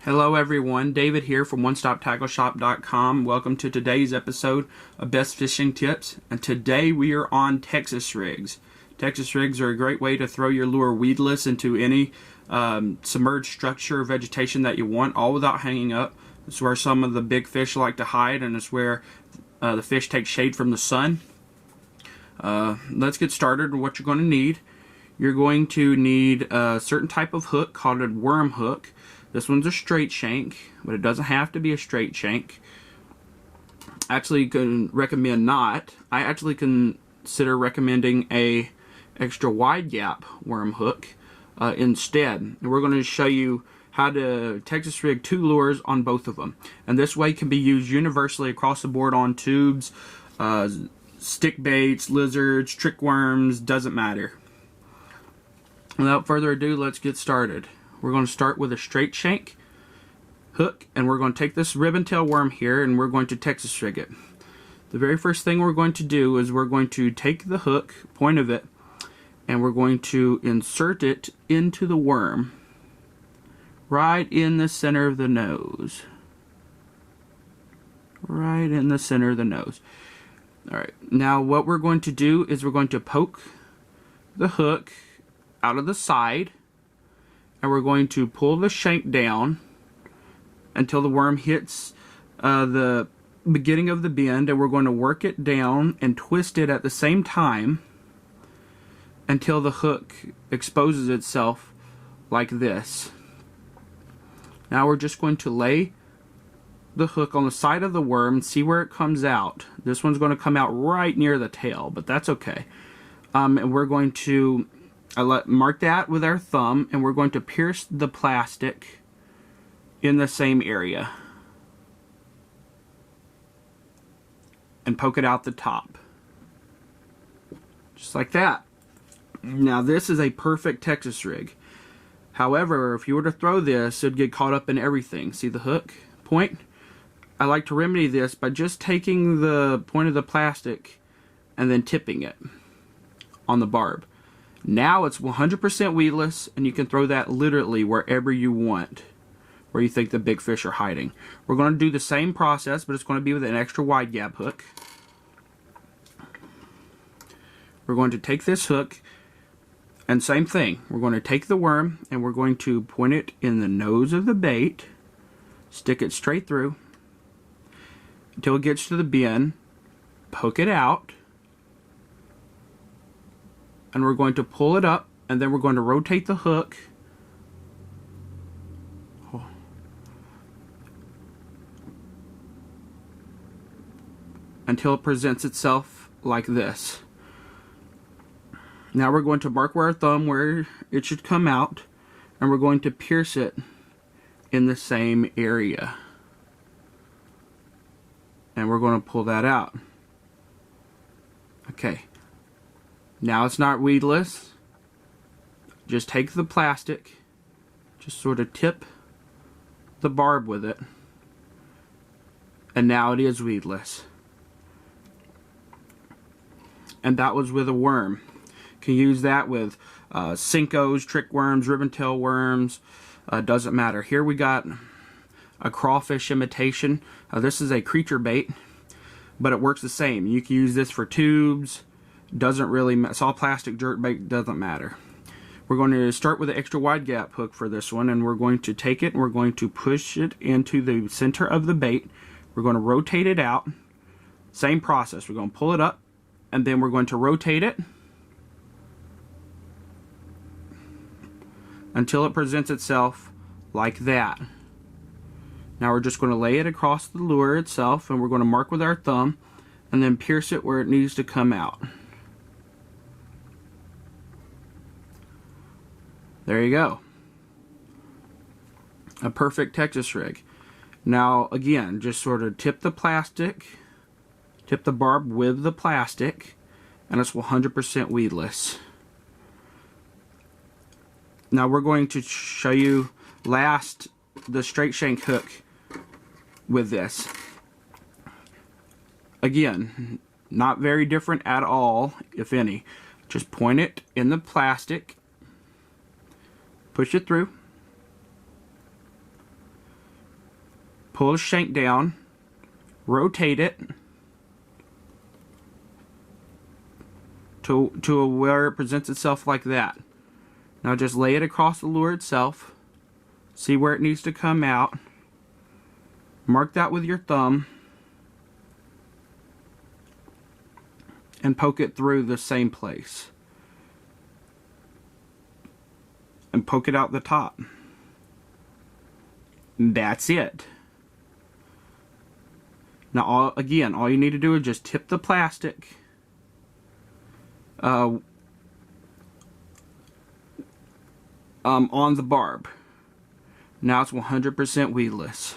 Hello everyone, David here from OneStopTackleShop.com. Welcome to today's episode of Best Fishing Tips, and today we are on Texas rigs. Texas rigs are a great way to throw your lure weedless into any submerged structure or vegetation that you want, all without hanging up. It's where some of the big fish like to hide, and it's where the fish take shade from the sun. Let's get started on what you're going to need. You're going to need a certain type of hook called a worm hook. This one's a straight shank, but it doesn't have to be a straight shank. Actually, you can recommend not. I actually consider recommending a extra wide gap worm hook instead. And we're going to show you how to Texas rig two lures on both of them. And this way can be used universally across the board on tubes, stick baits, lizards, trick worms, doesn't matter. Without further ado, let's get started. We're going to start with a straight shank hook, and we're going to take this ribbon tail worm here and we're going to Texas rig it. The very first thing we're going to do is we're going to take the hook, point of it, and we're going to insert it into the worm right in the center of the nose. Right in the center of the nose. Alright, now what we're going to do is we're going to poke the hook out of the side, and we're going to pull the shank down until the worm hits the beginning of the bend, and we're going to work it down and twist it at the same time until the hook exposes itself like this. Now we're just going to lay the hook on the side of the worm and see where it comes out. This one's going to come out right near the tail, but that's okay. And we're going to mark that with our thumb, and we're going to pierce the plastic in the same area and poke it out the top, just like that. Now this is a perfect Texas rig. However, if you were to throw this, it'd get caught up in everything. See the hook point? I like to remedy this by just taking the point of the plastic and then tipping it on the barb. Now it's 100% weedless, and you can throw that literally wherever you want, where you think the big fish are hiding. We're going to do the same process, but it's going to be with an extra wide gap hook. We're going to take this hook, and same thing. We're going to take the worm, and we're going to point it in the nose of the bait, stick it straight through until it gets to the bend, poke it out, and we're going to pull it up, and then we're going to rotate the hook until it presents itself like this. Now we're going to mark with our thumb where it should come out, and we're going to pierce it in the same area. And we're going to pull that out. Okay. Now it's not weedless. Just take the plastic, just sort of tip the barb with it, and now it is weedless. And that was with a worm. You can use that with Senkos, trick worms, ribbon tail worms, doesn't matter. Here we got a crawfish imitation. This is a creature bait, but it works the same. You can use this for tubes. Doesn't really matter. It's all plastic jerk bait, doesn't matter. We're going to start with an extra wide gap hook for this one, and we're going to take it and we're going to push it into the center of the bait. We're going to rotate it out. Same process. We're going to pull it up, and then we're going to rotate it until it presents itself like that. Now we're just going to lay it across the lure itself, and we're going to mark with our thumb and then pierce it where it needs to come out. There you go. A perfect Texas rig. Now again, just sort of tip the plastic, tip the barb with the plastic, and it's 100% weedless. Now we're going to show you last the straight shank hook with this. Again, not very different at all, if any. Just point it in the plastic, push it through, pull the shank down, rotate it to where it presents itself like that. Now just lay it across the lure itself, see where it needs to come out, mark that with your thumb, and poke it through the same place. And poke it out the top. That's it. Now, all you need to do is just tip the plastic on the barb. Now it's 100% weedless.